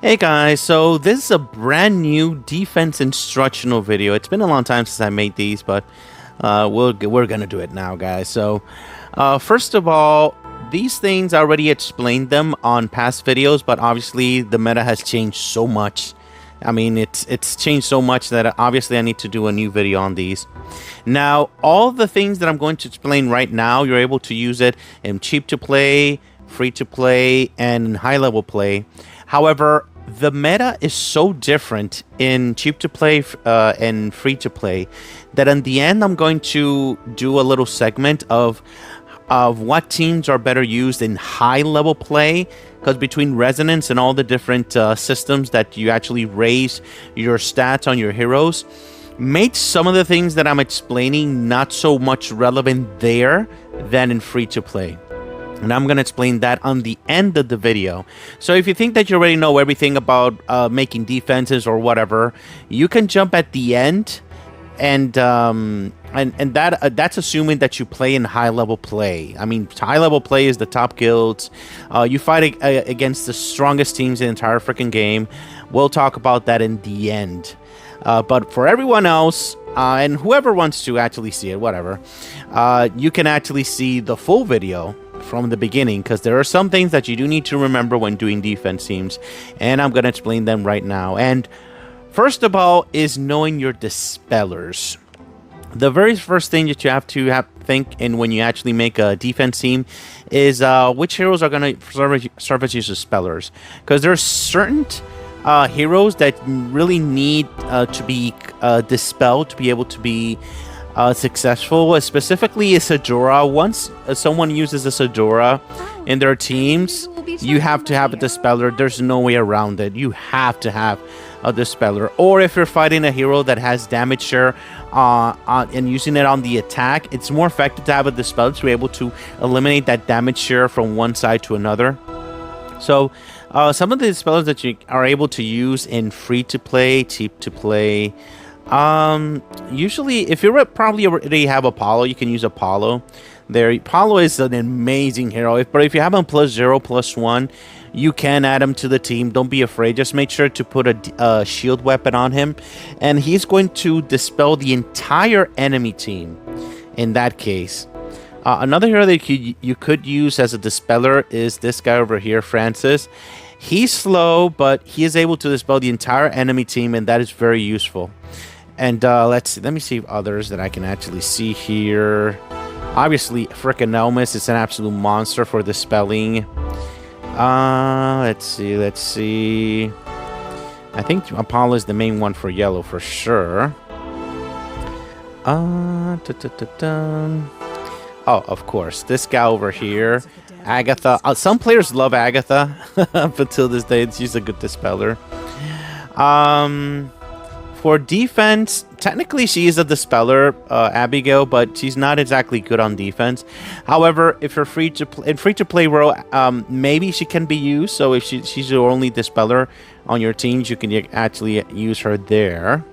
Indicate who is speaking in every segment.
Speaker 1: Hey guys, so this is a brand new defense instructional video. It's been a long time since I made these, but we're gonna do it now, guys. So first of all, these things I already explained them on past videos, but obviously the meta has changed so much. I mean, it's changed so much that obviously I need to do a new video on these. Now, all the things that I'm going to explain right now, you're able to use it in cheap to play, free to play, and high level play. However, the meta is so different in cheap to play and free to play that in the end I'm going to do a little segment of what teams are better used in high level play, because between resonance and all the different systems that you actually raise your stats on your heroes made some of the things that I'm explaining not so much relevant there than in free to play. And I'm going to explain that on the end of the video. So if you think that you already know everything about making defenses or whatever, you can jump at the end, and that's assuming that you play in high level play. I mean, high level play is the top guilds. You fight against the strongest teams in the entire freaking game. We'll talk about that in the end. But for everyone else, and whoever wants to actually see it, whatever, you can actually see the full video from the beginning, because there are some things that you do need to remember when doing defense teams, and I'm going to explain them right now. And first of all is knowing your dispellers. The very first thing that you have to think in when you actually make a defense team is which heroes are going to serve as your dispellers, because there are certain heroes that really need to be dispelled to be able to be successful. Specifically Isadora. Once someone uses Isadora in their teams, you have to have a dispeller. There's no way around it. You have to have a dispeller. Or if you're fighting a hero that has damage share and using it on the attack, it's more effective to have a dispeller to be able to eliminate that damage share from one side to another. So some of the dispellers that you are able to use in free to play, cheap to play, usually if you probably already have Apollo, you can use Apollo. Apollo is an amazing hero, but if you have him +0, +1, you can add him to the team. Don't be afraid. Just make sure to put a shield weapon on him, and he's going to dispel the entire enemy team in that case. Another hero that you could use as a dispeller is this guy over here, Francis. He's slow, but he is able to dispel the entire enemy team, and that is very useful. And let me see others that I can actually see here. Obviously, frickin' Elmas is an absolute monster for dispelling. Let's see. I think Apollo is the main one for yellow for sure. Oh, of course, this guy over here, Agatha. Some players love Agatha, but till this day, she's a good dispeller. For defense, technically she is a dispeller, Abigail, but she's not exactly good on defense. However, if you're free to play role, maybe she can be used. So if she's your only dispeller on your teams, you can actually use her there.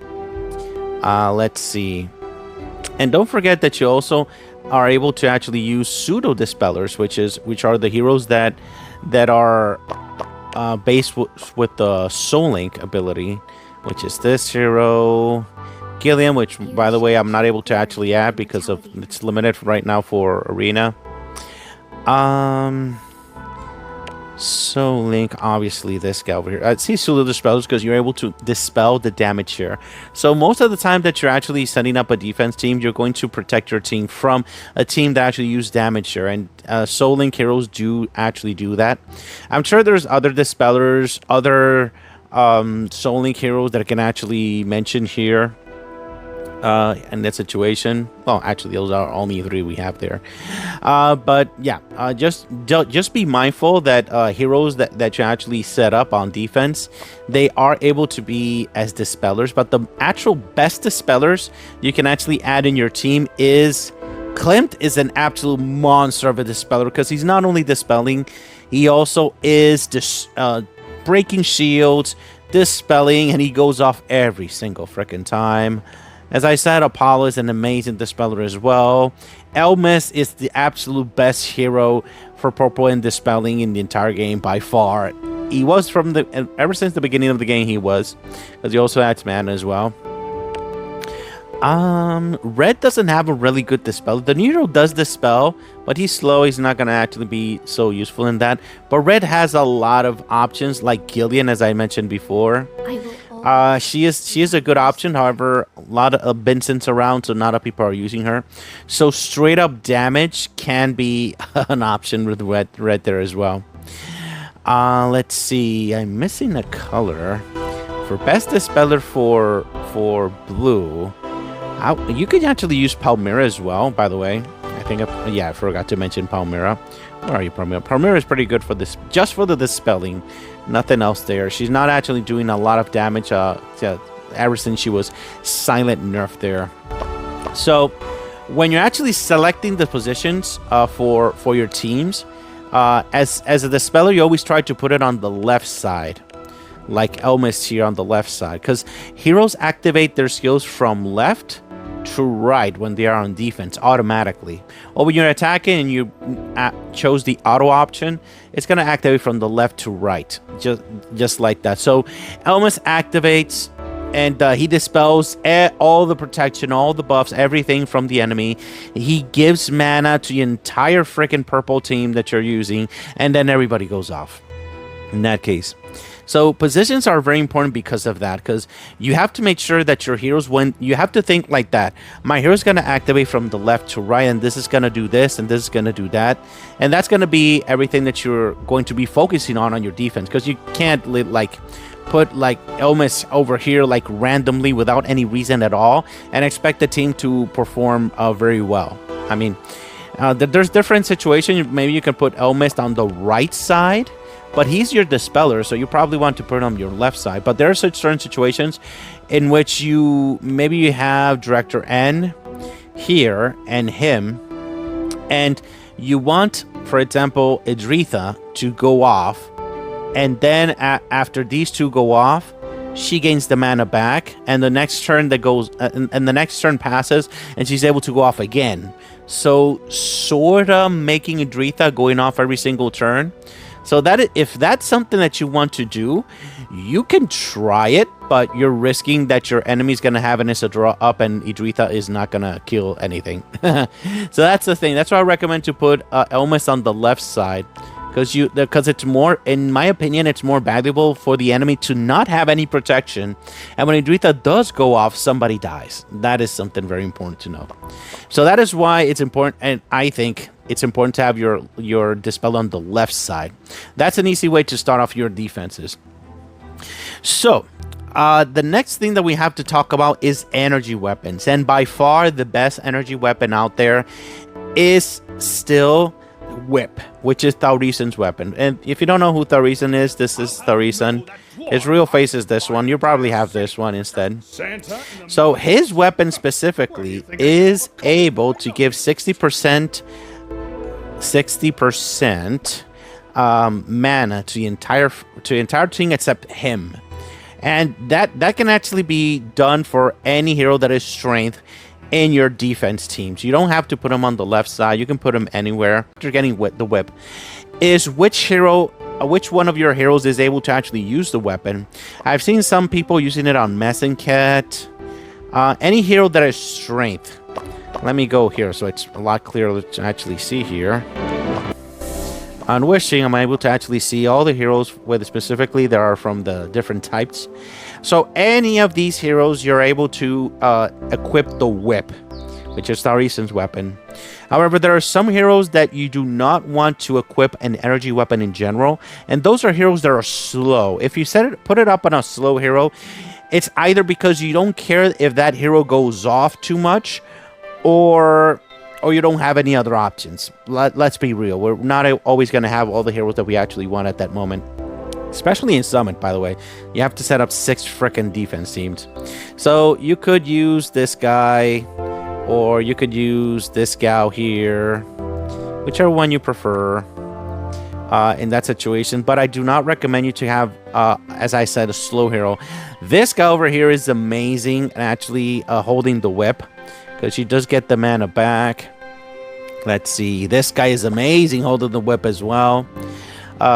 Speaker 1: Let's see. And don't forget that you also are able to actually use pseudo dispellers, which are the heroes that are based with the Soul Link ability, which is this hero, Gilliam, which by the way I'm not able to actually add because of it's limited right now for arena. Soul Link, obviously this guy over here. I see pseudo dispellers because you're able to dispel the damage share. So most of the time that you're actually setting up a defense team, you're going to protect your team from a team that actually use damage share, and Soul Link heroes do actually do that. I'm sure there's other dispellers, other Soul Link heroes that I can actually mention here in that situation. Well, actually those are only 3 we have there, but yeah, just be mindful that heroes that you actually set up on defense, they are able to be as dispellers, but the actual best dispellers you can actually add in your team is Klimt. Is an absolute monster of a dispeller, because he's not only dispelling, he also is breaking shields, dispelling, and he goes off every single freaking time. As I said, Apollo is an amazing dispeller as well. Elmas is the absolute best hero for purple and dispelling in the entire game by far. he was from the ever since the beginning of the game. He was, because he also adds mana as well. Red doesn't have a really good dispel. The new hero does dispel, but he's slow. He's not gonna actually be so useful in that. But red has a lot of options, like Gillian, as I mentioned before. She is a good option. However, a lot of Vincent's around, so not a lot of people are using her. So straight up damage can be an option with red there as well. Let's see. I'm missing a color for best dispeller for blue. You could actually use Palmyra as well, by the way. I forgot to mention Palmyra. Where are you, Palmyra? Palmyra is pretty good for this, just for the dispelling. Nothing else there. She's not actually doing a lot of damage ever since she was silent nerfed there. So when you're actually selecting the positions for your teams, as a dispeller, you always try to put it on the left side, like Elmis here on the left side, because heroes activate their skills from left to right when they are on defense automatically. Or when you're attacking and you chose the auto option, it's going to activate from the left to right, just like that. So Elmis activates and he dispels all the protection, all the buffs, everything from the enemy. He gives mana to the entire freaking purple team that you're using, and then everybody goes off in that case. So positions are very important because of that, because you have to make sure that your heroes, when you have to think like that, my hero is going to activate from the left to right, and this is going to do this, and this is going to do that, and that's going to be everything that you're going to be focusing on your defense, because you can't put like Elmis over here like randomly without any reason at all and expect the team to perform very well. I mean, there's different situations. Maybe you can put Elmis on the right side, but he's your dispeller, so you probably want to put him on your left side. But there are certain situations in which you have Director N here and him, and you want, for example, Idritha to go off, and then after these two go off, she gains the mana back, and the next turn that goes, and the next turn passes, and she's able to go off again. So sorta making Idritha going off every single turn. So that if that's something that you want to do, you can try it, but you're risking that your enemy's going to have an Isidora up and Idritha is not going to kill anything. So that's the thing. That's why I recommend to put Elmis on the left side, because it's more, in my opinion, it's more valuable for the enemy to not have any protection. And when Idritha does go off, somebody dies. That is something very important to know. So that is why it's important, and I think it's important to have your dispel on the left side. That's an easy way to start off your defenses. So the next thing that we have to talk about is energy weapons, and by far the best energy weapon out there is still Whip, which is Thaurissan's weapon. And if you don't know who Thaurisan is, this is Thaurissan. His real face is this one. You probably have this one instead. So his weapon specifically is able to give 60% mana to the entire team except him, and that can actually be done for any hero that is strength in your defense teams. You don't have to put him on the left side. You can put him anywhere. After getting the whip, is which one of your heroes is able to actually use the weapon. I've seen some people using it on Messenket. Any hero that is strength. Let me go here so it's a lot clearer to actually see here. On Wishing, I'm able to actually see all the heroes, whether specifically there are from the different types. So any of these heroes, you're able to equip the whip, which is Thaurissan's weapon. However, there are some heroes that you do not want to equip an energy weapon in general, and those are heroes that are slow. If you put it up on a slow hero, it's either because you don't care if that hero goes off too much, or you don't have any other options. Let's be real. We're not always going to have all the heroes that we actually want at that moment. Especially in Summit, by the way. You have to set up 6 frickin' defense teams. So you could use this guy, or you could use this gal here. Whichever one you prefer in that situation. But I do not recommend you to have, as I said, a slow hero. This guy over here is amazing and actually holding the whip, because she does get the mana back. Let's see. This guy is amazing holding the whip as well.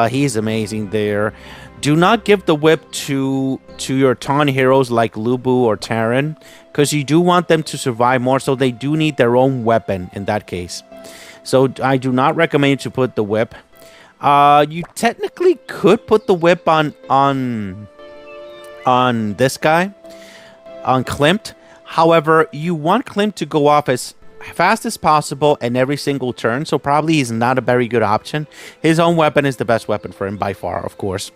Speaker 1: He's amazing there. Do not give the whip to your taunt heroes like Lubu or Terran, because you do want them to survive more, so they do need their own weapon in that case. So I do not recommend you to put the whip. You technically could put the whip on this guy, on Klimt. However, you want Klimt to go off as fast as possible in every single turn, so probably he's not a very good option. His own weapon is the best weapon for him by far, of course.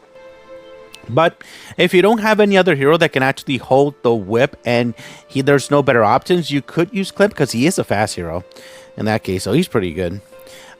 Speaker 1: But if you don't have any other hero that can actually hold the whip and there's no better options, you could use Klimt because he is a fast hero in that case, so he's pretty good.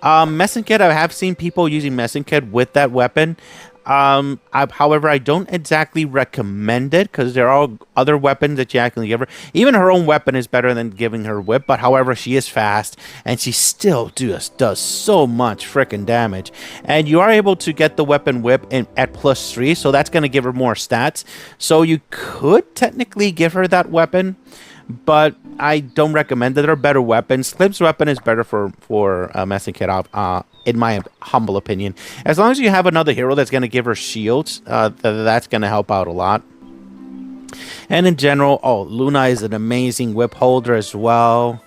Speaker 1: Messenkit, I have seen people using Messenkit with that weapon. However, I don't exactly recommend it because there are other weapons that you actually give her. Even her own weapon is better than giving her whip, but however, she is fast and she still just does so much freaking damage. And you are able to get the weapon whip at +3, so that's going to give her more stats. So you could technically give her that weapon, but I don't recommend it. There are better weapons. Klimt's weapon is better for Messenkit, in my humble opinion. As long as you have another hero that's going to give her shields, that's going to help out a lot. And in general, Luna is an amazing whip holder as well.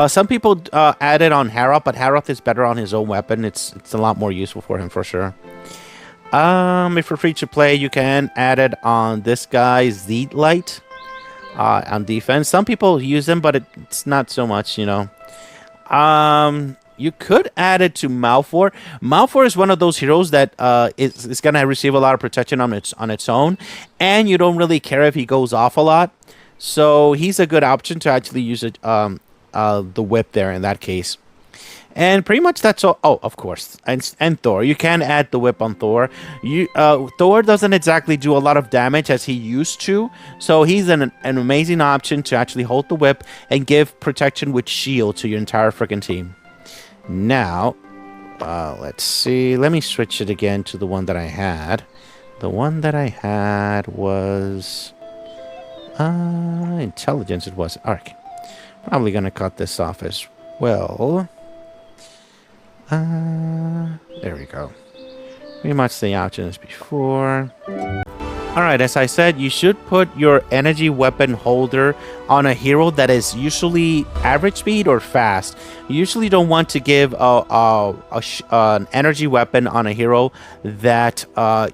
Speaker 1: Some people add it on Haroth, but Haroth is better on his own weapon. It's a lot more useful for him for sure. If you're free to play, you can add it on this guy, Zeetlight. On defense, some people use him, but it's not so much, you know. You could add it to Malphor. Malphor is one of those heroes that is going to receive a lot of protection on its own, and you don't really care if he goes off a lot. So he's a good option to actually use it, the whip there in that case. And pretty much that's all. Oh, of course. And Thor. You can add the whip on Thor. Thor doesn't exactly do a lot of damage as he used to. So he's an amazing option to actually hold the whip and give protection with shield to your entire freaking team. Now, let's see. Let me switch it again to the one that I had. The one that I had was... intelligence it was. Alright. Probably going to cut this off as well. There we go. Pretty much the option as before. Alright, as I said, you should put your energy weapon holder on a hero that is usually average speed or fast. You usually don't want to give an energy weapon on a hero that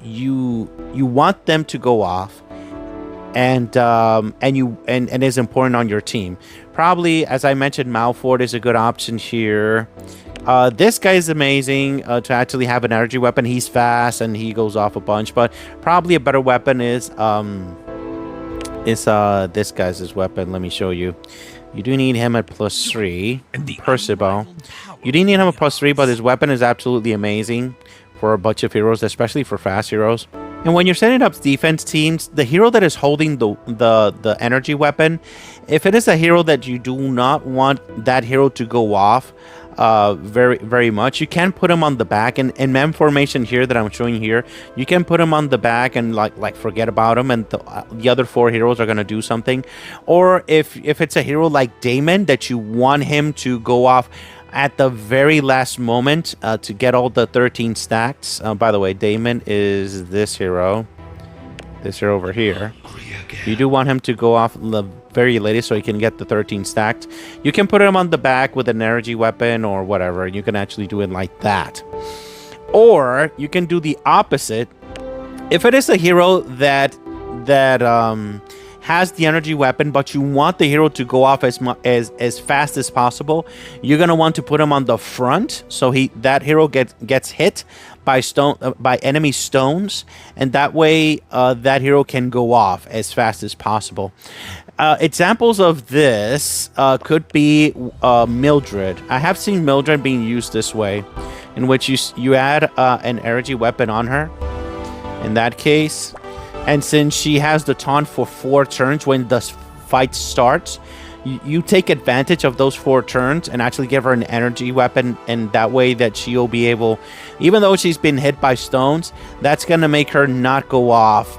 Speaker 1: you want them to go off and is important on your team. Probably, as I mentioned, Malphor is a good option here. This guy is amazing to actually have an energy weapon. He's fast and he goes off a bunch, but probably a better weapon is this guy's weapon. Let me show you. You do need him at +3. Percival. You do need him at +3, but his weapon is absolutely amazing for a bunch of heroes, especially for fast heroes. And when you're setting up defense teams, the hero that is holding the energy weapon, if it is a hero that you do not want that hero to go off very much, you can put him on the back. And in mem formation here that I'm showing here, you can put him on the back and like forget about him, and the other 4 heroes are gonna do something. Or if it's a hero like Damon that you want him to go off at the very last moment to get all the 13 stacks. By the way, Damon is this hero over here. You do want him to go off the very latest so he can get the 13 stacked. You can put him on the back with an energy weapon or whatever. You can actually do it like that. Or you can do the opposite. If it is a hero that has the energy weapon, but you want the hero to go off as fast as possible, you're gonna want to put him on the front, so that hero gets hit by enemy stones, and that way that hero can go off as fast as possible. Examples of this could be Mildred. I have seen Mildred being used this way, in which you add an energy weapon on her. In that case. And since she has the taunt for 4 turns when the fight starts, you take advantage of those 4 turns and actually give her an energy weapon, and that way that she'll be able, even though she's been hit by stones, that's going to make her not go off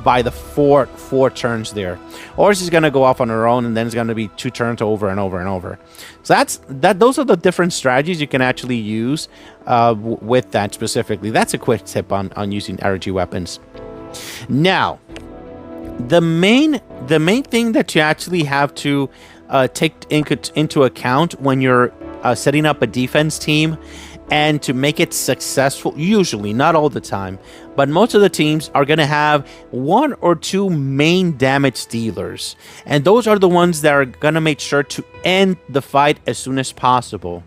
Speaker 1: by the four turns there. Or she's going to go off on her own, and then it's going to be 2 turns over and over and over. So those are the different strategies you can actually use with that specifically. That's a quick tip on using energy weapons. Now, the main thing that you actually have to take into account when you're setting up a defense team and to make it successful, usually, not all the time, but most of the teams are going to have 1 or 2 main damage dealers. And those are the ones that are going to make sure to end the fight as soon as possible.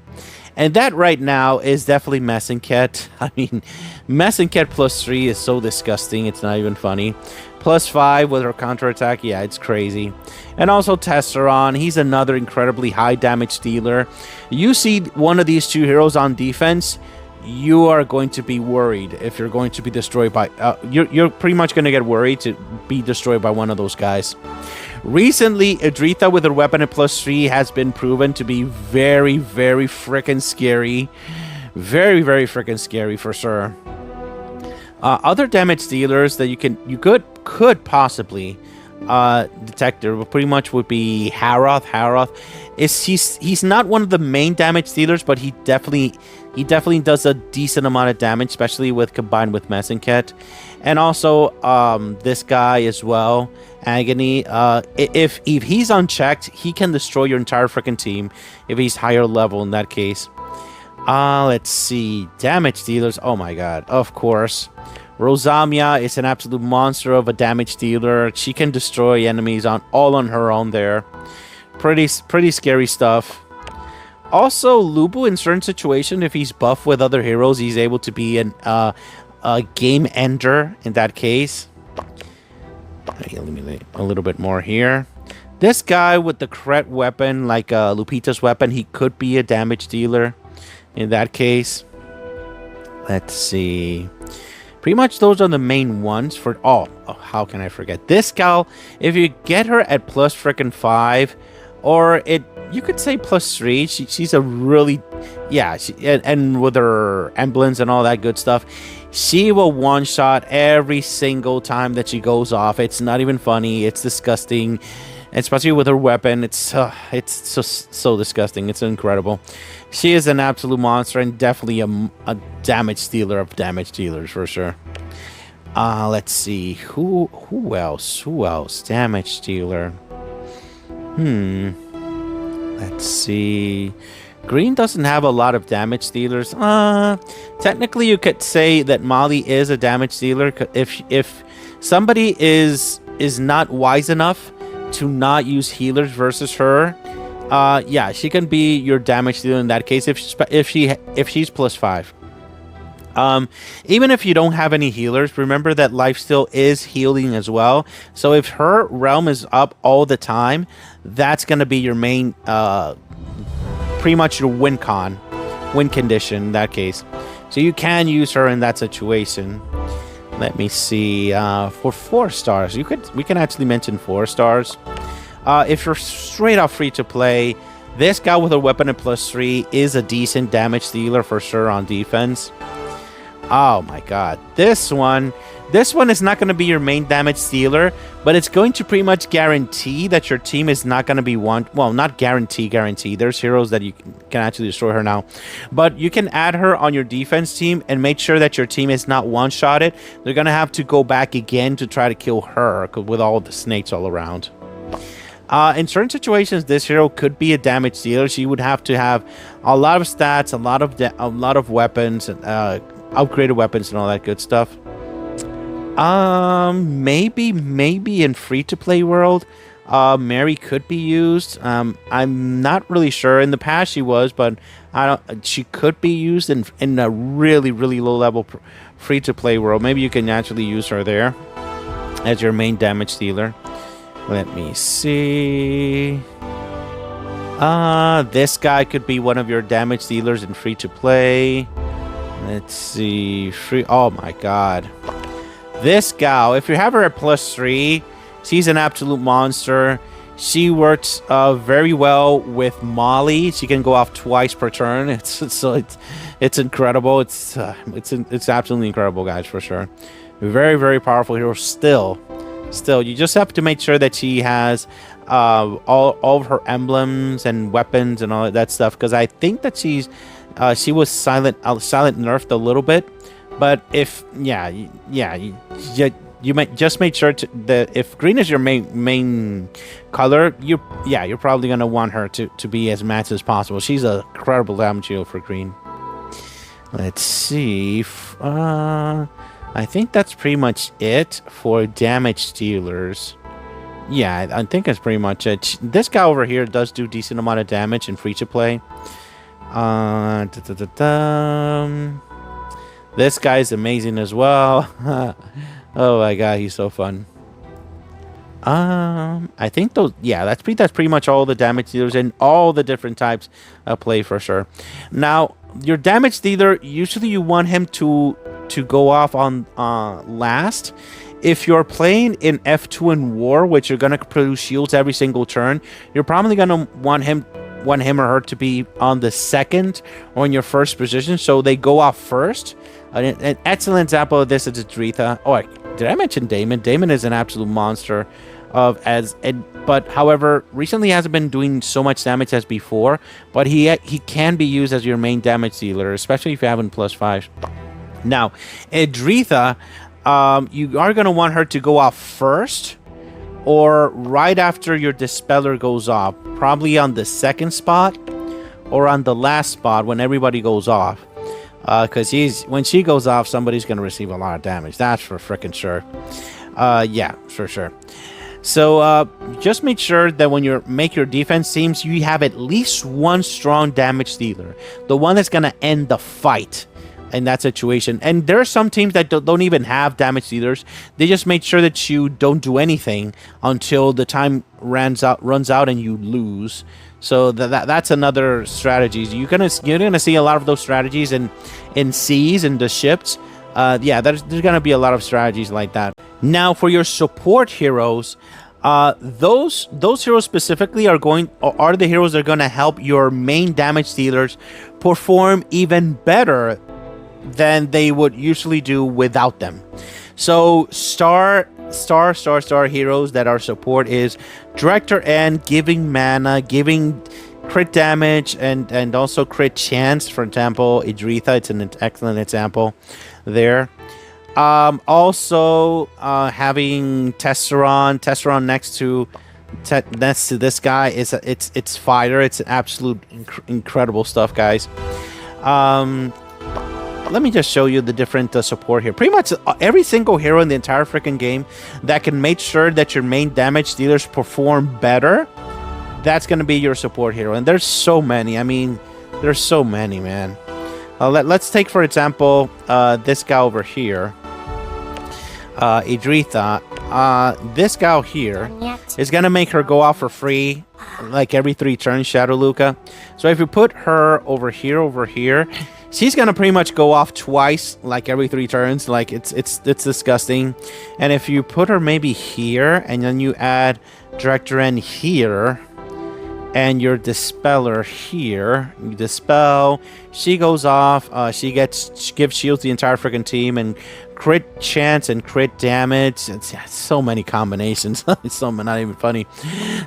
Speaker 1: And that right now is definitely Messinket. I mean, Messinket +3 is so disgusting, it's not even funny. +5 with her counterattack, yeah, it's crazy. And also Tesseron, he's another incredibly high damage dealer. You see one of these 2 heroes on defense, you are going to be worried if you're going to be destroyed by... you're pretty much going to get worried to be destroyed by one of those guys. Recently, Idritha with her weapon at +3 has been proven to be very, very freaking scary. Very, very freaking scary for sure. Other damage dealers that you could possibly detect there pretty much would be Haroth. Haroth he's not one of the main damage dealers, but he definitely does a decent amount of damage, especially combined with Messinket. And also this guy as well, Agony. If he's unchecked, he can destroy your entire freaking team if he's higher level in that case. Let's see. Damage dealers. Oh my god. Of course. Rosamia is an absolute monster of a damage dealer. She can destroy enemies all on her own there. Pretty scary stuff. Also, Lubu in certain situations, if he's buffed with other heroes, he's able to be a game ender in that case. Eliminate a little bit more here. This guy with the Kret weapon, like Lupita's weapon, he could be a damage dealer in that case. Let's see. Pretty much those are the main ones for... Oh, how can I forget? This gal, if you get her at +5, or you could say +3, she's a really... Yeah, and with her emblems and all that good stuff, she will one-shot every single time that she goes off. It's not even funny. It's disgusting. Especially with her weapon. It's so disgusting. It's incredible. She is an absolute monster and definitely a damage dealer of damage dealers for sure. Let's see. Who else? Damage dealer. Let's see. Green doesn't have a lot of damage dealers. Technically you could say that Molly is a damage dealer if somebody is not wise enough to not use healers versus her. Yeah, she can be your damage dealer in that case if she's +5. Even if you don't have any healers, remember that lifesteal is healing as well. So if her realm is up all the time, that's gonna be your main, pretty much your win condition in that case. So you can use her in that situation. Let me see. For 4 stars, we can actually mention 4 stars. If you're straight up free to play, this guy with a weapon at +3 is a decent damage dealer for sure on defense. Oh my god, this one is not going to be your main damage dealer, but it's going to pretty much guarantee that your team is not going to be not guarantee. There's heroes that you can actually destroy her now, but you can add her on your defense team and make sure that your team is not one-shotted. They're going to have to go back again to try to kill her with all the snakes all around. In certain situations, this hero could be a damage dealer. She would have to have a lot of stats, a lot of weapons, upgraded weapons, and all that good stuff. Maybe in free-to-play world, Mary could be used. I'm not really sure. In the past, she was, but she could be used in a really, really low-level free-to-play world. Maybe you can actually use her there as your main damage dealer. Let me see. This guy could be one of your damage dealers in free-to-play. Let's see. Oh my god. This gal, if you have her at +3, she's an absolute monster. She works very well with Molly. She can go off twice per turn. It's incredible. It's absolutely incredible, guys, for sure. Very, very powerful hero. Still, you just have to make sure that she has all of her emblems and weapons and all of that stuff. Because I think that she was silent nerfed a little bit. But if you might just make sure that if green is your main color, you're probably gonna want her to be as matched as possible. She's a incredible damage dealer for green. Let's see. I think that's pretty much it for damage dealers. Yeah, I think that's pretty much it. This guy over here does do decent amount of damage in free to play. This guy's amazing as well. Oh my god, he's so fun. I think those. Yeah, that's pretty much all the damage dealers and all the different types of play for sure. Now, your damage dealer, usually you want him to go off on last. If you're playing in F2 in War, which you're gonna produce shields every single turn, you're probably gonna want him or her to be on the second or in your first position, so they go off first. An excellent example of this is Adretha. Oh, did I mention Damon? Damon is an absolute monster. But however, recently hasn't been doing so much damage as before. But he can be used as your main damage dealer, especially if you have him +5. Now, Adretha, you are going to want her to go off first, or right after your Dispeller goes off, probably on the second spot, or on the last spot when everybody goes off. Because when she goes off, somebody's going to receive a lot of damage. That's for freaking sure. Yeah, for sure. So just make sure that when you make your defense teams, you have at least one strong damage dealer, the one that's going to end the fight in that situation. And there are some teams that don't even have damage dealers. They just make sure that you don't do anything until the time runs out and you lose. So that's another strategy. You're gonna see a lot of those strategies in C's and the ships. Yeah, there's gonna be a lot of strategies like that. Now, for your support heroes, those heroes specifically are the heroes that are gonna help your main damage dealers perform even better than they would usually do without them. So star heroes that are support is Director N, giving mana, giving crit damage, and also crit chance. For example, Adretha, it's an excellent example there. Also having Tesseron next to this guy it's fire. It's absolute incredible stuff, guys. Let me just show you the different support here. Pretty much every single hero in the entire freaking game that can make sure that your main damage dealers perform better, that's going to be your support hero. And there's so many. I mean, there's so many, man. Let's take, for example, this guy over here. Adretha. This guy here is going to make her go off for free like every 3 turns, Shadow Luca. So if you put her over here, she's gonna pretty much go off twice, like every 3 turns. Like it's disgusting. And if you put her maybe here, and then you add Director N here, and your Dispeller here, you dispel. She goes off. She gives shields to the entire freaking team, and crit chance and crit damage. It's so many combinations. It's not even funny.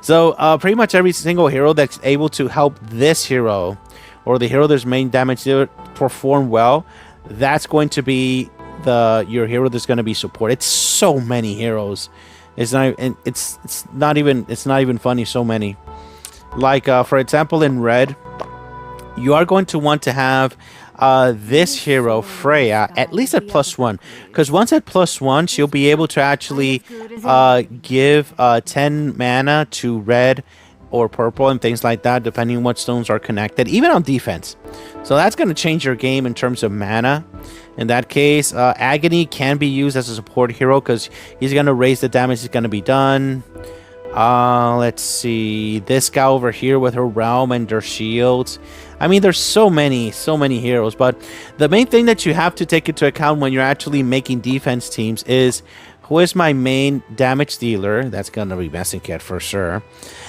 Speaker 1: So pretty much every single hero that's able to help this hero, or the hero that's main damage dealer, perform well, that's going to be your hero that's going to be support. It's so many heroes. It's not even funny. So many. Like for example, in red, you are going to want to have this hero Freya at least at +1, because once at +1, she'll be able to actually give 10 mana to red or purple and things like that, depending on what stones are connected, even on defense. So that's going to change your game in terms of mana. In that case, Agony can be used as a support hero because he's going to raise the damage that's going to be done. Let's see, this guy over here with her realm and her shields. I mean, there's so many heroes, but the main thing that you have to take into account when you're actually making defense teams is who is my main damage dealer. That's going to be Messing Cat for sure.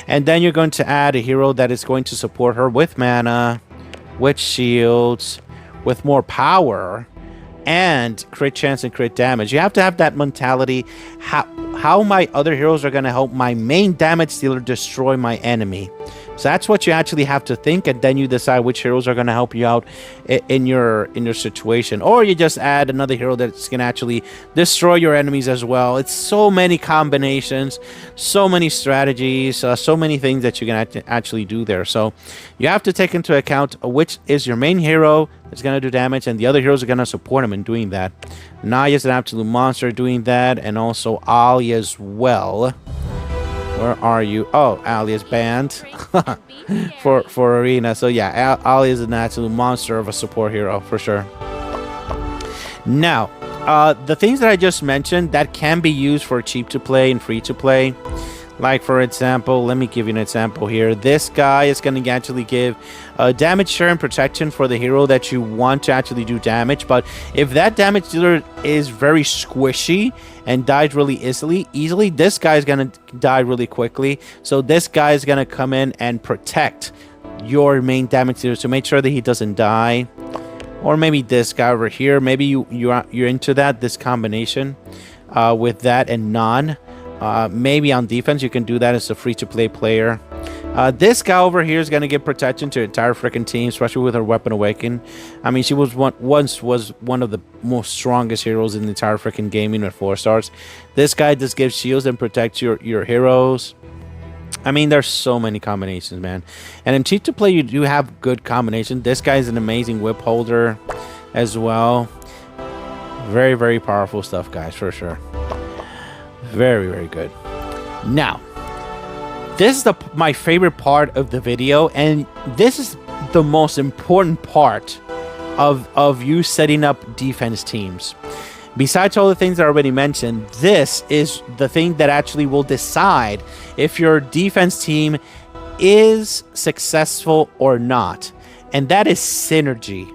Speaker 1: And then you're going to add a hero that is going to support her with mana, with shields, with more power, and crit chance and crit damage. You have to have that mentality. How my other heroes are going to help my main damage dealer destroy my enemy. So that's what you actually have to think, and then you decide which heroes are going to help you out in your situation. Or you just add another hero that's going to actually destroy your enemies as well. It's so many combinations, so many strategies, so many things that you can actually do there. So you have to take into account which is your main hero that's going to do damage, and the other heroes are going to support him in doing that. Naya is an absolute monster doing that, and also Ali as well. Where are you? Oh, Ali is banned for Arena. So yeah, Ali is an absolute monster of a support hero for sure. Now, the things that I just mentioned that can be used for cheap to play and free to play. Like, for example, let me give you an example here. This guy is going to actually give damage share and protection for the hero that you want to actually do damage. But if that damage dealer is very squishy and dies really easily, this guy is going to die really quickly. So this guy is going to come in and protect your main damage dealer to make sure that he doesn't die. Or maybe this guy over here. Maybe you're into that, this combination with that and none. Maybe on defense you can do that as a free-to-play player. This guy over here is going to give protection to the entire freaking team, especially with her Weapon Awaken. I mean, she was once one of the most strongest heroes in the entire freaking game, even at 4 stars. This guy just gives shields and protects your heroes. I mean, there's so many combinations, man. And in cheap to play, you do have good combinations. This guy is an amazing whip holder as well. Very, very powerful stuff, guys, for sure. Very, very good. Now, this is my favorite part of the video, and this is the most important part of you setting up defense teams. Besides all the things that I already mentioned, this is the thing that actually will decide if your defense team is successful or not, and that is synergy.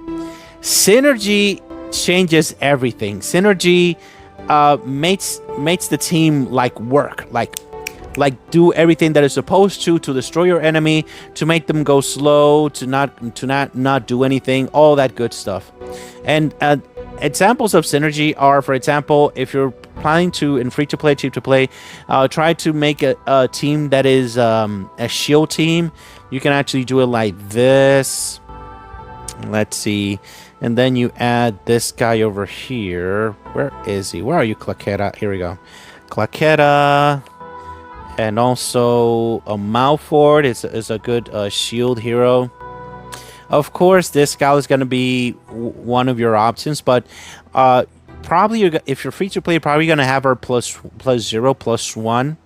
Speaker 1: Synergy changes everything. Synergy makes the team like work, like do everything that is supposed to destroy your enemy, to make them go slow, to not do anything, all that good stuff. And examples of synergy are, for example, if you're planning to, in free to play, cheap to play, try to make a team that is a shield team. You can actually do it like this. Let's see. And then you add this guy over here. Where is he? Where are you, Claqueta? Here we go. Claqueta. And also a Malford is a good shield hero. Of course, this guy is going to be one of your options. But probably, if you're free to play, probably going to have her plus 0, plus 1.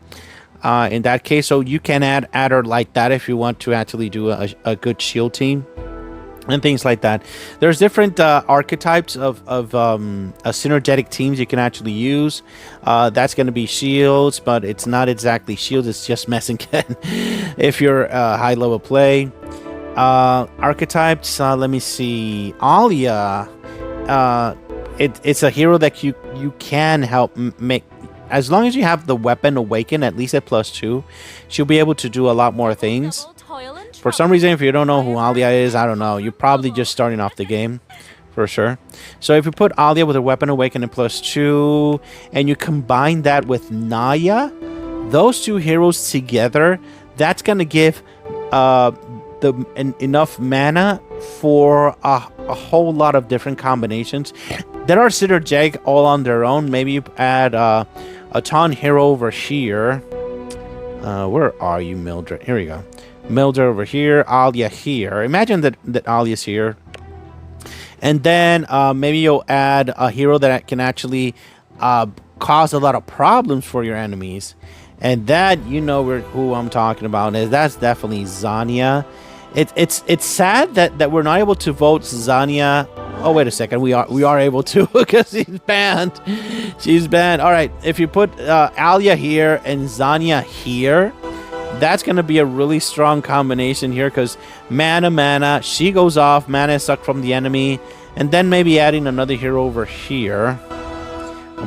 Speaker 1: In that case, so you can add her like that if you want to actually do a good shield team. And things like that. There's different archetypes of synergetic teams you can actually use. That's going to be shields, but it's not exactly shields. It's just messing if you're high level play. Archetypes. Let me see. Alia. It's a hero that you can help make. As long as you have the Weapon Awaken, at least at +2, she'll be able to do a lot more things. For some reason, if you don't know who Alia is, I don't know. You're probably just starting off the game, for sure. So if you put Alia with a Weapon Awaken in +2, and you combine that with Naya, those two heroes together, that's going to give enough mana for a whole lot of different combinations that are synergetic all on their own. Maybe you add a Ton hero over here. Where are you, Mildred? Here we go. Mildred over here, Alia here. Imagine that Alia's here. And then maybe you'll add a hero that can actually cause a lot of problems for your enemies. And that, you know who I'm talking about. That's definitely Zania. It's sad that we're not able to vote Zania. Oh, wait a second. We are able to because she's banned. She's banned. All right. If you put Alia here and Zania here, that's going to be a really strong combination here because mana, she goes off, mana is sucked from the enemy, and then maybe adding another hero over here.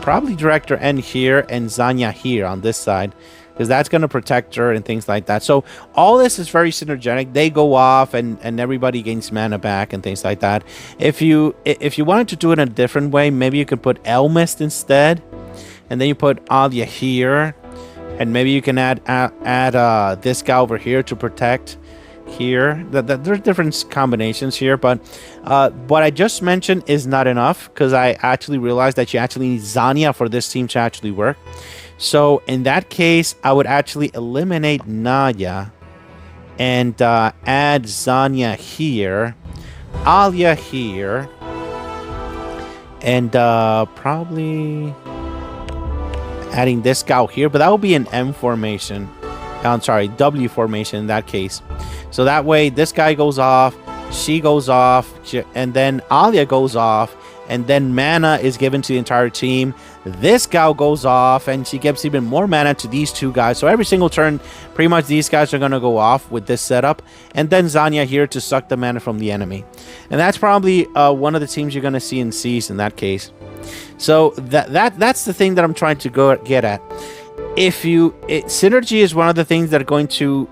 Speaker 1: Probably Director N here and Zanya here on this side, because that's going to protect her and things like that. So all this is very synergetic. They go off and everybody gains mana back and things like that. If you wanted to do it in a different way, maybe you could put Elmist instead, and then you put Alia here, and maybe you can add this guy over here to protect here. There's different combinations here, but what I just mentioned is not enough, because I actually realized that you actually need Zanya for this team to actually work. So in that case, I would actually eliminate Nadia and add Zanya here, Alia here, and probably adding this guy here, but that will be an M formation. I'm sorry, W formation in that case. So that way, this guy goes off, she goes off, and then Alia goes off, and then mana is given to the entire team. This guy goes off, and she gives even more mana to these two guys. So every single turn, pretty much these guys are going to go off with this setup. And then Zanya here to suck the mana from the enemy. And that's probably one of the teams you're going to see in C's in that case. So that's the thing that I'm trying to get at. Synergy is one of the things that are going to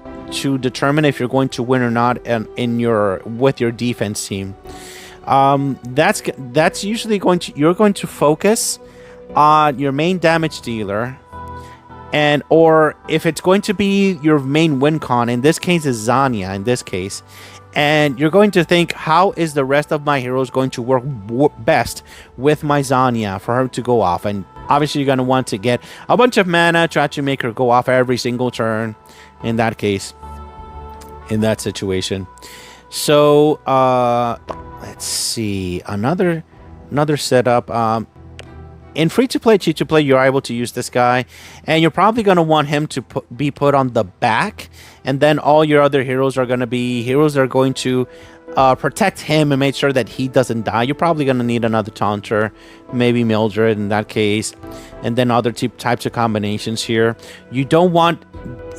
Speaker 1: determine if you're going to win or not with your defense team. That's usually you're going to focus on your main damage dealer, or if it's going to be your main win con, in this case is Zanya in this case, and you're going to think, how is the rest of my heroes going to work best with my Zanya for her to go off? And obviously you're going to want to get a bunch of mana to actually make her go off every single turn in that case, in that situation. So let's see, another setup. In free-to-play, cheat-to-play, you're able to use this guy, and you're probably going to want him to be put on the back, and then all your other heroes are going to be heroes that are going to protect him and make sure that he doesn't die. You're probably going to need another Taunter, maybe Mildred in that case, and then other types of combinations here. You don't want,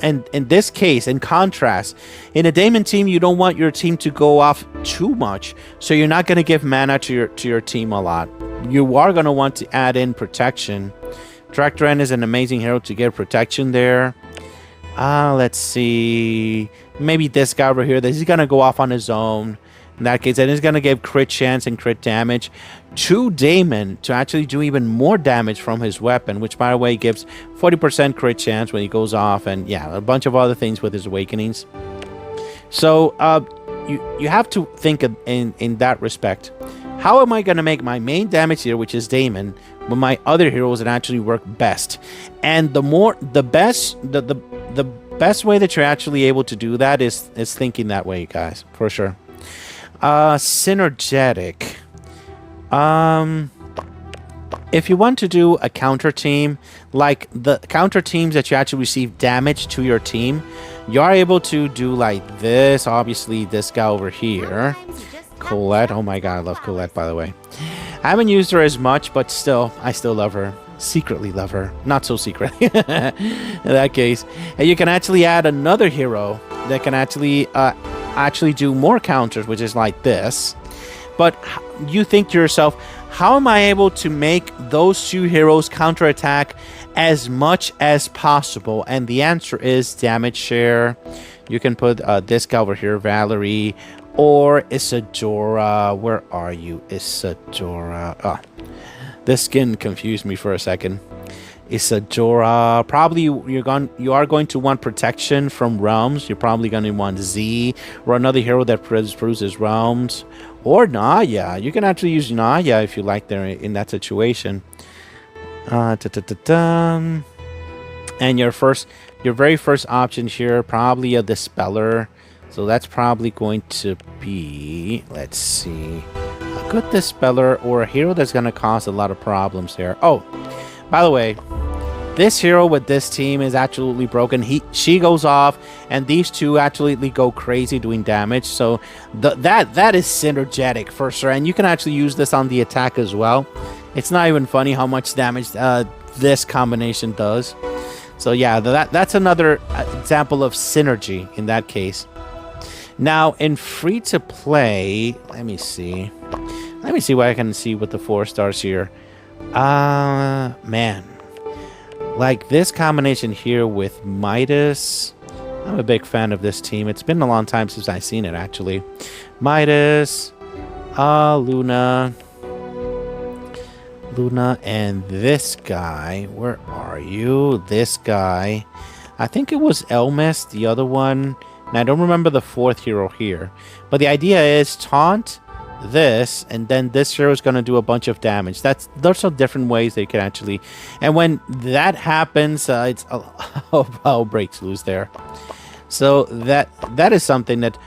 Speaker 1: and in this case, in contrast, in a Daemon team, you don't want your team to go off too much, so you're not going to give mana to your team a lot. You are going to want to add in protection. Director N is an amazing hero to get protection there. Let's see. Maybe this guy over here, he's going to go off on his own. In that case, and he's going to give crit chance and crit damage to Daemon to actually do even more damage from his weapon, which, by the way, gives 40% crit chance when he goes off, and yeah, a bunch of other things with his awakenings. So you have to think in that respect. How am I going to make my main damage here, which is Daemon, with my other heroes that actually work best? And the best way that you're actually able to do that is thinking that way, guys, for sure. Synergetic. If you want to do a counter team, like the counter teams that you actually receive damage to your team, you are able to do like this. Obviously, this guy over here. Colette. Oh my god, I love Colette, by the way. I haven't used her as much, but still, I still love her. Secretly love her. Not so secretly. In that case. And you can actually add another hero that can actually do more counters, which is like this. But you think to yourself, how am I able to make those two heroes counterattack as much as possible? And the answer is damage share. You can put this guy over here, Valerie, or Isadora. Where are you, Isadora? Oh, this skin confused me for a second. Isadora. Probably you are going to want protection from realms. You're probably going to want Z or another hero that produces realms, or Naya. You can actually use Naya if you like there in that situation. And your very first option here, probably a Dispeller. So that's probably going to be, let's see, a good Dispeller or a hero that's going to cause a lot of problems there. Oh, by the way, this hero with this team is absolutely broken. She goes off, and these two absolutely go crazy doing damage. So that is synergetic for sure. And you can actually use this on the attack as well. It's not even funny how much damage this combination does. So yeah, that's another example of synergy in that case. Now, in free-to-play, let me see what I can see with the 4 stars here. Man. Like this combination here with Midas. I'm a big fan of this team. It's been a long time since I've seen it, actually. Midas, Luna, and this guy. Where are you? This guy. I think it was Elmis, the other one. And I don't remember the fourth hero here. But the idea is taunt this, and then this hero is going to do a bunch of damage. Those are different ways they can actually. And when that happens, it's breaks loose there. So that is something that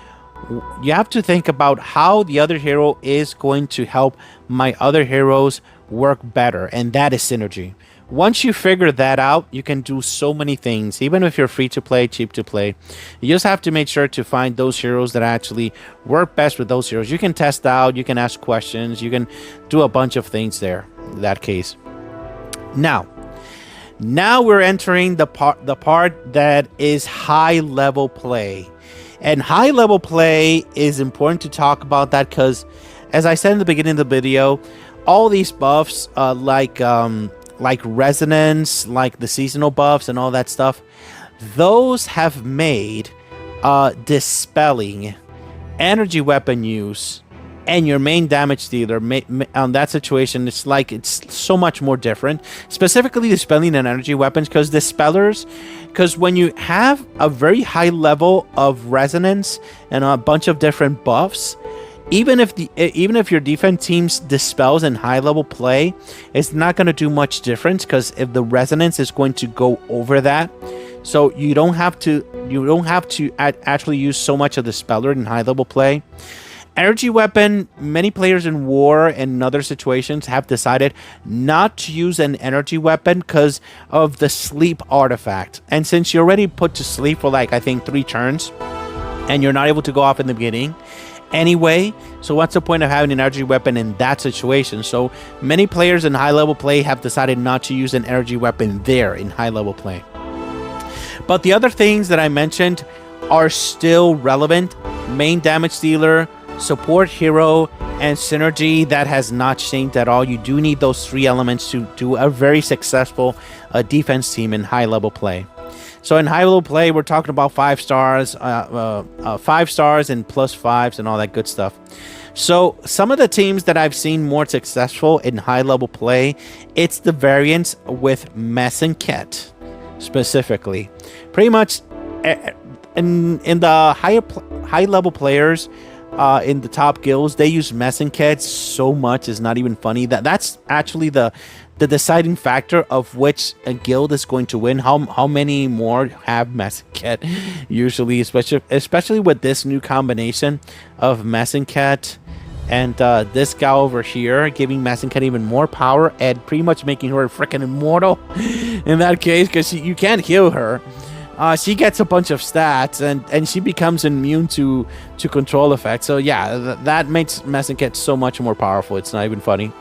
Speaker 1: you have to think about, how the other hero is going to help my other heroes work better, and that is synergy. Once you figure that out, you can do so many things, even if you're free to play, cheap to play. You just have to make sure to find those heroes that actually work best with those heroes. You can test out, you can ask questions, you can do a bunch of things there in that case. Now we're entering the part that is high level play. And high level play is important to talk about that because, as I said in the beginning of the video, all these buffs, like resonance, like the seasonal buffs and all that stuff, those have made dispelling, energy weapon use, and your main damage dealer on that situation, it's so much more different. Specifically dispelling and energy weapons, because dispellers, because when you have a very high level of resonance and a bunch of different buffs, even if your defense team's dispels in high level play, it's not going to do much difference, because if the resonance is going to go over that, so you don't have to actually use so much of the dispeller in high level play. Energy weapon, many players in war and in other situations have decided not to use an energy weapon because of the sleep artifact. And since you're already put to sleep for I think 3 turns, and you're not able to go off in the beginning anyway, so what's the point of having an energy weapon in that situation? So many players in high level play have decided not to use an energy weapon there in high level play. But the other things that I mentioned are still relevant. Main damage dealer, support hero, and synergy, that has not changed at all. You do need those 3 elements to do a very successful defense team in high level play. So in high level play, we're talking about 5 stars, 5 stars and +5s and all that good stuff. So some of the teams that I've seen more successful in high level play, it's the variants with Mess and Ket specifically. Pretty much in the high level players, in the top guilds, they use Mess and Ket so much, it's not even funny. That's actually the deciding factor of which a guild is going to win. How many more have Mess and Ket usually, especially with this new combination of Mess and Ket and this guy over here, giving Mess and Ket even more power and pretty much making her freaking immortal in that case, because you can't heal her. She gets a bunch of stats, and she becomes immune to control effects. So yeah, that makes Mess and Ket so much more powerful. It's not even funny.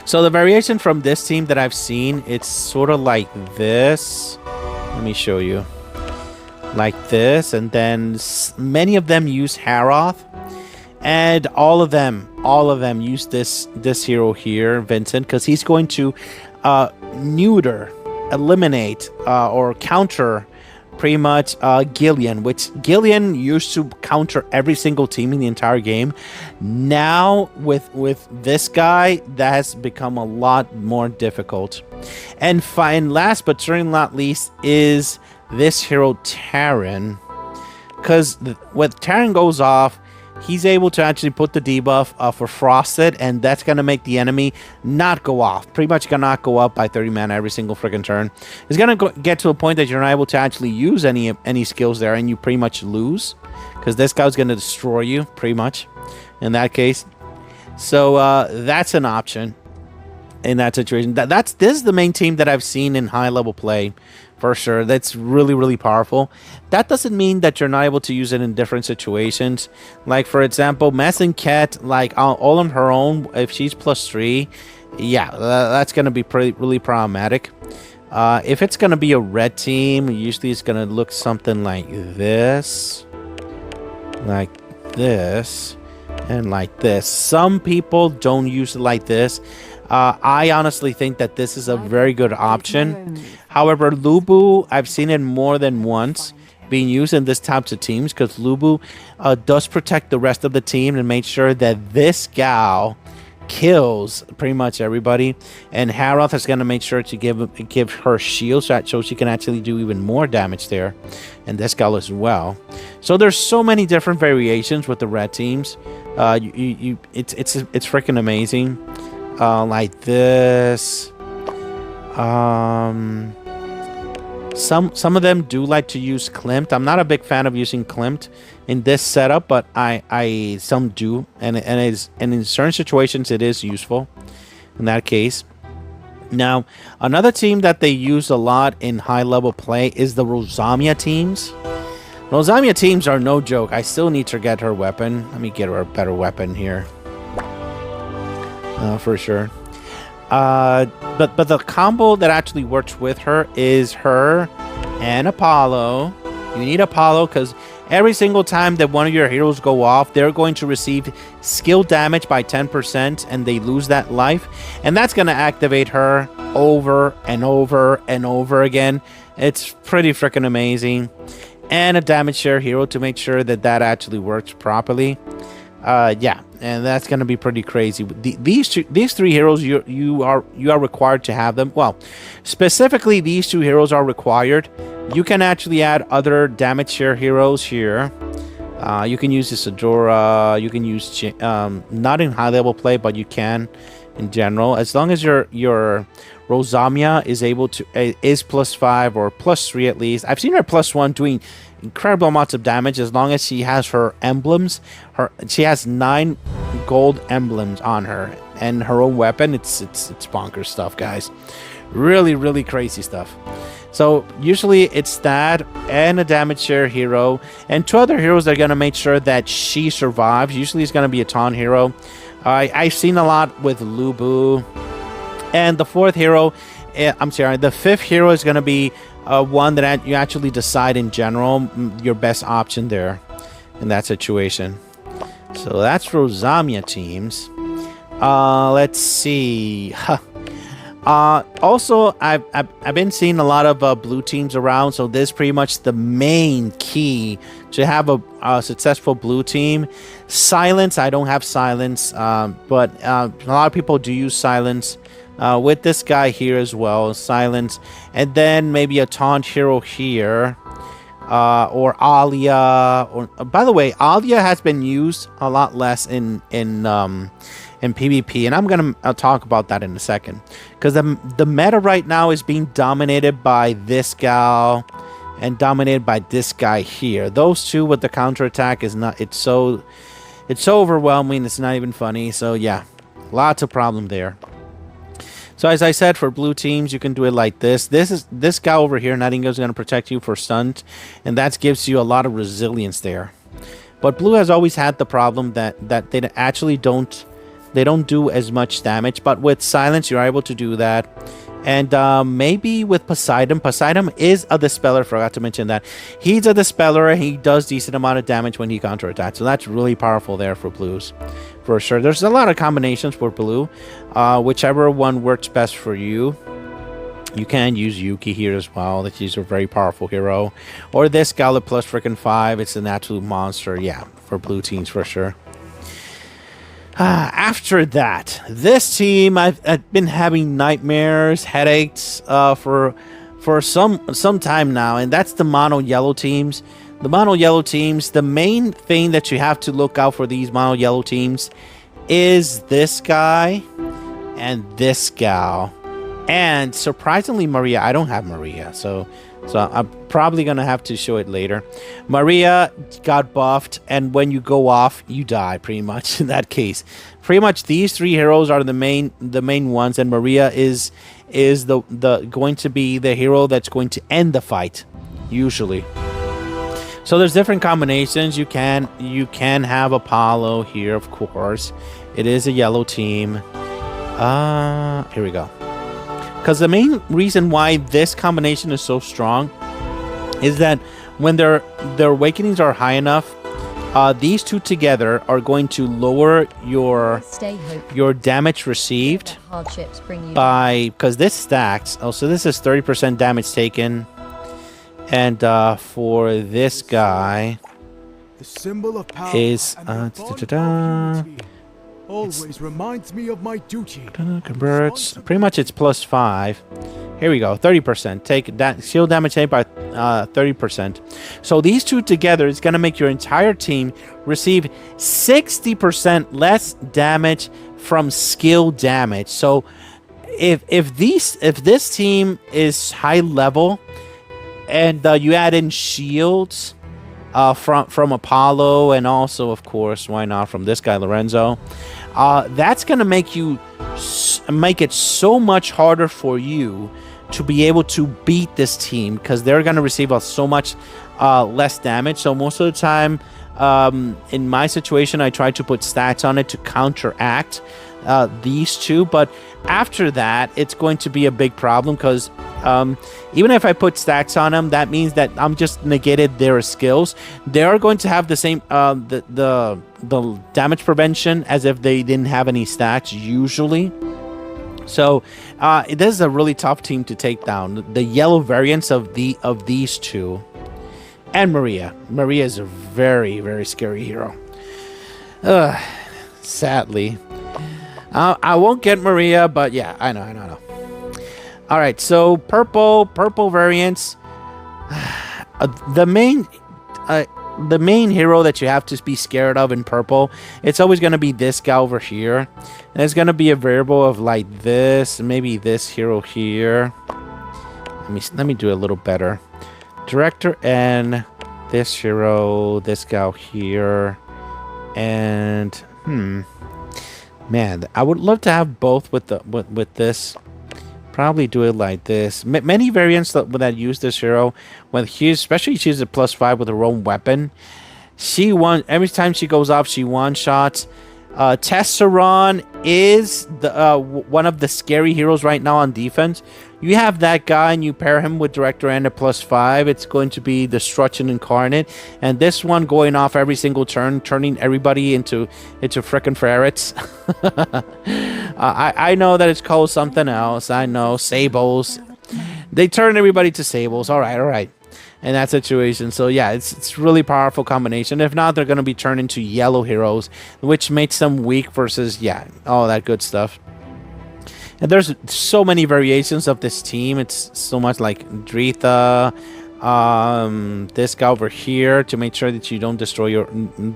Speaker 1: So the variation from this team that I've seen, it's sort of like this. Let me show you. Like this, and then many of them use Haroth, and all of them use this hero here, Vincent, because he's going to neuter, eliminate, or counter pretty much Gillian, which Gillian used to counter every single team in the entire game. Now with this guy, that has become a lot more difficult. And last but certainly not least is this hero Terran, because when Terran goes off, he's able to actually put the debuff for Frosted, and that's going to make the enemy not go off. Pretty much going to not go up by 30 mana every single freaking turn. It's going to get to a point that you're not able to actually use any skills there, and you pretty much lose, because this guy's going to destroy you, pretty much, in that case. So that's an option in that situation. This is the main team that I've seen in high-level play, for sure. That's really, really powerful. That doesn't mean that you're not able to use it in different situations. Like, for example, Mess and Ket, like, all on her own, if she's +3, yeah, that's going to be really problematic. If it's going to be a red team, usually it's going to look something like this. Like this. And like this. Some people don't use it like this. I honestly think that this is a very good option. However, Lubu, I've seen it more than once being used in this types of teams because Lubu does protect the rest of the team and make sure that this gal kills pretty much everybody, and Haroth is going to make sure to give her shield so she can actually do even more damage there, and this gal as well. So there's so many different variations with the red teams. It's freaking amazing. Like this. Some of them do like to use Klimt. I'm not a big fan of using Klimt in this setup, but some do, and in certain situations it is useful in that case. Now, another team that they use a lot in high level play is the Rosamia teams. Rosamia teams are no joke. I still need to get her weapon. Let me get her a better weapon here. For sure. But the combo that actually works with her is her and Apollo. You need Apollo because every single time that one of your heroes go off, they're going to receive skill damage by 10% and they lose that life. And that's going to activate her over and over and over again. It's pretty freaking amazing. And a damage share hero to make sure that that actually works properly. Yeah, and that's going to be pretty crazy. These three heroes, you are required to have them. Well, specifically, these two heroes are required. You can actually add other damage share heroes here. You can use Isadora. You can use not in high level play, but you can in general, as long as your Rosamia is able to is +5 or +3 at least. I've seen her +1 doing incredible amounts of damage as long as she has her emblems. She has 9 gold emblems on her and her own weapon. It's bonkers stuff, guys. Really, really crazy stuff. So usually it's that and a damage share hero and 2 other heroes that are going to make sure that she survives. Usually it's going to be a taunt hero. I've seen a lot with Lubu. And the 4th hero, the 5th hero is going to be one that you actually decide in general your best option there in that situation. So that's Rosamia teams. Let's see. Also, I've been seeing a lot of blue teams around, so this is pretty much the main key to have a successful blue team. Silence, I don't have silence, but a lot of people do use silence with this guy here as well. Silence, and then maybe a taunt hero here, or Alia. Or by the way, Alia has been used a lot less in PvP, and I'm gonna talk about that in a second, because the meta right now is being dominated by this gal and dominated by this guy here. Those two with the counterattack is not. It's so overwhelming. It's not even funny. So yeah, lots of problem there. So as I said, for blue teams, you can do it like this. This guy over here, Nightingale, is going to protect you for stunt, and that gives you a lot of resilience there. But blue has always had the problem that they actually don't do as much damage. But with silence, you're able to do that. And maybe with Poseidon. Poseidon is a Dispeller. Forgot to mention that. He's a Dispeller, and he does decent amount of damage when he counterattacks. So that's really powerful there for blues. For sure. There's a lot of combinations for blue. Whichever one works best for you. You can use Yuki here as well. She's a very powerful hero. Or this Gallop plus freaking 5. It's an absolute monster. Yeah, for blue teams for sure. After that, this team, I've been having nightmares, headaches for some time now, and that's the mono yellow teams. The mono yellow teams, the main thing that you have to look out for these mono yellow teams is this guy and this gal. And surprisingly, Maria, I don't have Maria, so I'm probably gonna have to show it later. Maria got buffed, and when you go off, you die. Pretty much in that case, pretty much these 3 heroes are the main ones, and Maria is going to be the hero that's going to end the fight, usually. So there's different combinations. You can have Apollo here, of course. It is a yellow team. Here we go. Because the main reason why this combination is so strong is that when their awakenings are high enough, these two together are going to lower your damage received by, because this stacks. Oh, so this is 30% damage taken, and for this guy
Speaker 2: the symbol of power
Speaker 1: is
Speaker 2: always reminds me of my duty.
Speaker 1: Converts. Pretty much it's +5. Here we go. 30%. Take that shield damage taken by 30%. So these two together is going to make your entire team receive 60% less damage from skill damage. So if this team is high level and you add in shields from Apollo, and also, of course, why not from this guy Lorenzo, that's gonna make it so much harder for you to be able to beat this team, because they're gonna receive so much less damage. So most of the time, in my situation, I try to put stats on it to counteract these two, but after that it's going to be a big problem, because even if I put stats on them, that means that I'm just negated their skills. They are going to have the same the damage prevention as if they didn't have any stats usually. So this is a really tough team to take down. The yellow variants of these two, and Maria is a very, very scary hero. Sadly, I won't get Maria, but yeah, I know. All right, so purple variants. The main hero that you have to be scared of in purple, it's always going to be this guy over here. And it's going to be a variable of like this, maybe this hero here. Let me do a little better. Director and this hero, this guy here, and man, I would love to have both with this. Probably do it like this. Many variants that use this hero, especially she's a +5 with her own weapon. Every time she goes off, she one-shots. Tesseron is one of the scary heroes right now on defense. You have that guy and you pair him with Director and a +5. It's going to be Destruction Incarnate. And this one going off every single turn, turning everybody into frickin' ferrets. I know that it's called something else. I know, sables. They turn everybody to sables. All right. In that situation. So yeah, it's really powerful combination. If not, they're going to be turned into yellow heroes, which makes them weak versus, yeah, all that good stuff. And there's so many variations of this team. It's so much like Dritha, this guy over here, to make sure that you don't destroy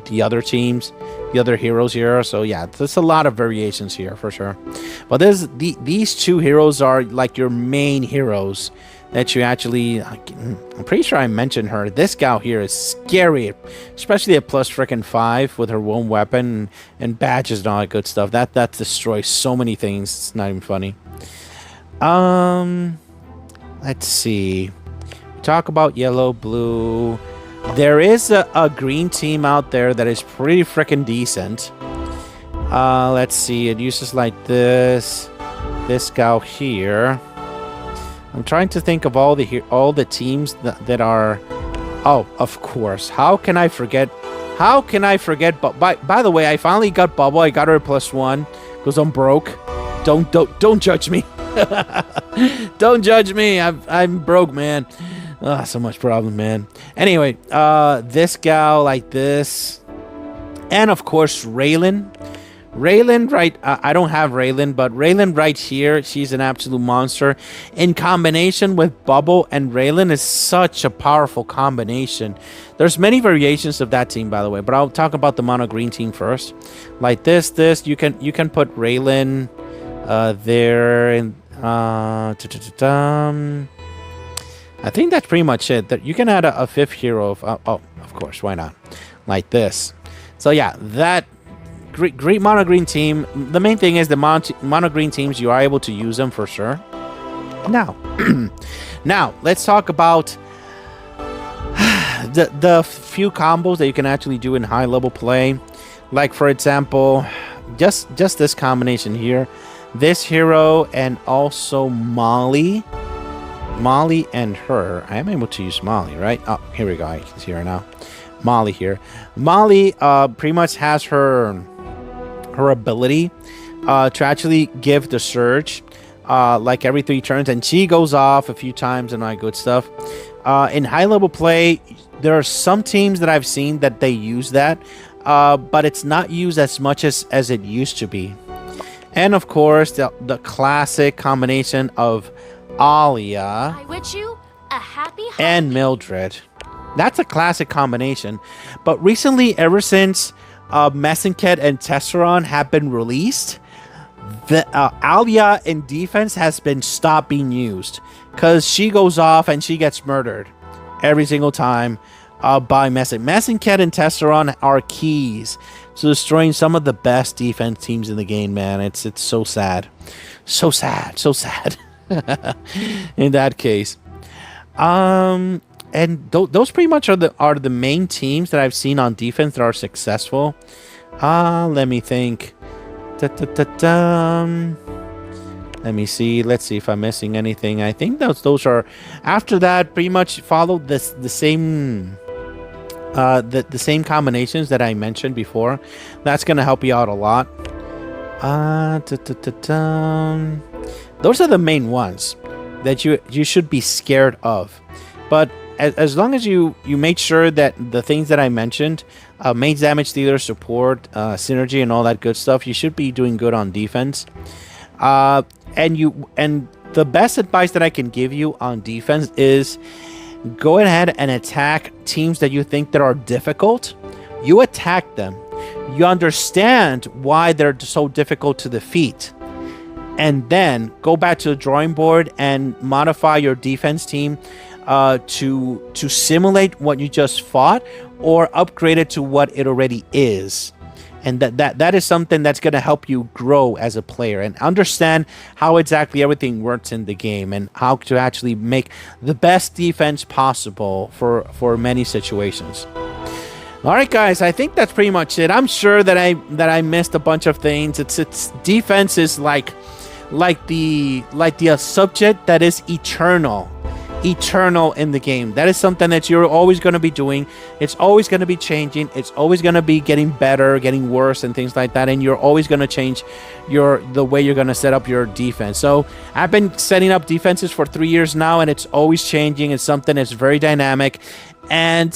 Speaker 1: the other teams, the other heroes here. So yeah, there's a lot of variations here for sure. But these two heroes are like your main heroes that you actually, I'm pretty sure I mentioned her. This gal here is scary, especially at +5 with her own weapon and badges and all that good stuff. That destroys so many things. It's not even funny. Let's see. Talk about yellow, blue. There is a green team out there that is pretty freaking decent. Let's see. It uses like this gal here. I'm trying to think of all the teams that are. Oh, of course. How can I forget? But by the way, I finally got Bubble. I got her +1 because I'm broke. Don't judge me. Don't judge me. I'm broke, man. So much problem, man. Anyway, this gal like this, and of course Raylan. Raylan, right? I don't have Raylan, but Raylan right here, she's an absolute monster. In combination with Bubble and Raylan is such a powerful combination. There's many variations of that team, by the way, but I'll talk about the mono green team first. Like this, you can put Raylan there, and I think that's pretty much it. That you can add a fifth hero. Of course, why not? Like this. So yeah, that. Great mono green team. The main thing is the mono green teams, you are able to use them for sure. Now let's talk about the few combos that you can actually do in high level play. Like for example, just this combination here, this hero and also Molly and her. I am able to use Molly, right? Oh, here we go. I can see her now. Molly here. Molly pretty much has her ability to actually give the surge like every 3 turns, and she goes off a few times and all that good stuff. In high level play, there are some teams that I've seen that they use that, but it's not used as much as it used to be. And of course, the classic combination of Alia
Speaker 3: I wish you a happy
Speaker 1: and Mildred. That's a classic combination. But recently, ever since Messinket and Tesseron have been released, the Alia in defense has been stopped being used because she goes off and she gets murdered every single time by Messinket and Tesseron are keys to destroying some of the best defense teams in the game, man. It's so sad. So sad. So sad. In that case. And those pretty much are the main teams that I've seen on defense that are successful. Let me think. Let me see. Let's see if I'm missing anything. I think those are. After that, pretty much follow the same the same combinations that I mentioned before. That's gonna help you out a lot. Those are the main ones that you should be scared of. But as long as you make sure that the things that I mentioned, main damage dealer, support, synergy, and all that good stuff, you should be doing good on defense. And the best advice that I can give you on defense is go ahead and attack teams that you think that are difficult. You attack them. You understand why they're so difficult to defeat. And then go back to the drawing board and modify your defense team to simulate what you just fought or upgrade it to what it already is. And that is something that's going to help you grow as a player and understand how exactly everything works in the game and how to actually make the best defense possible for many situations. All right, guys, I think that's pretty much it. I'm sure that I missed a bunch of things. It's defense is like the subject that is eternal in the game. That is something that you're always going to be doing. It's always going to be changing. It's always going to be getting better, getting worse, and things like that. And you're always going to change the way you're going to set up your defense. So I've been setting up defenses for 3 years now, and it's always changing. It's something that's very dynamic. And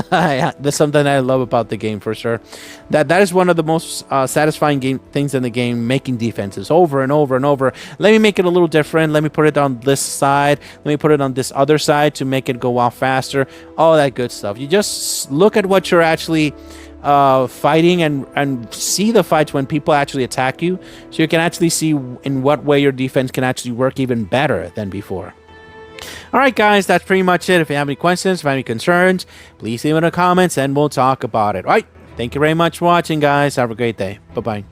Speaker 1: that's something I love about the game for sure. That is one of the most satisfying things in the game, making defenses over and over and over. Let me make it a little different. Let me put it on this side. Let me put it on this other side to make it go off faster. All that good stuff. You just look at what you're actually fighting and see the fights when people actually attack you, so you can actually see in what way your defense can actually work even better than before. All right, guys, that's pretty much it. If you have any questions, if you have any concerns, please leave it in the comments and we'll talk about it. All right, thank you very much for watching, guys. Have a great day. Bye-bye.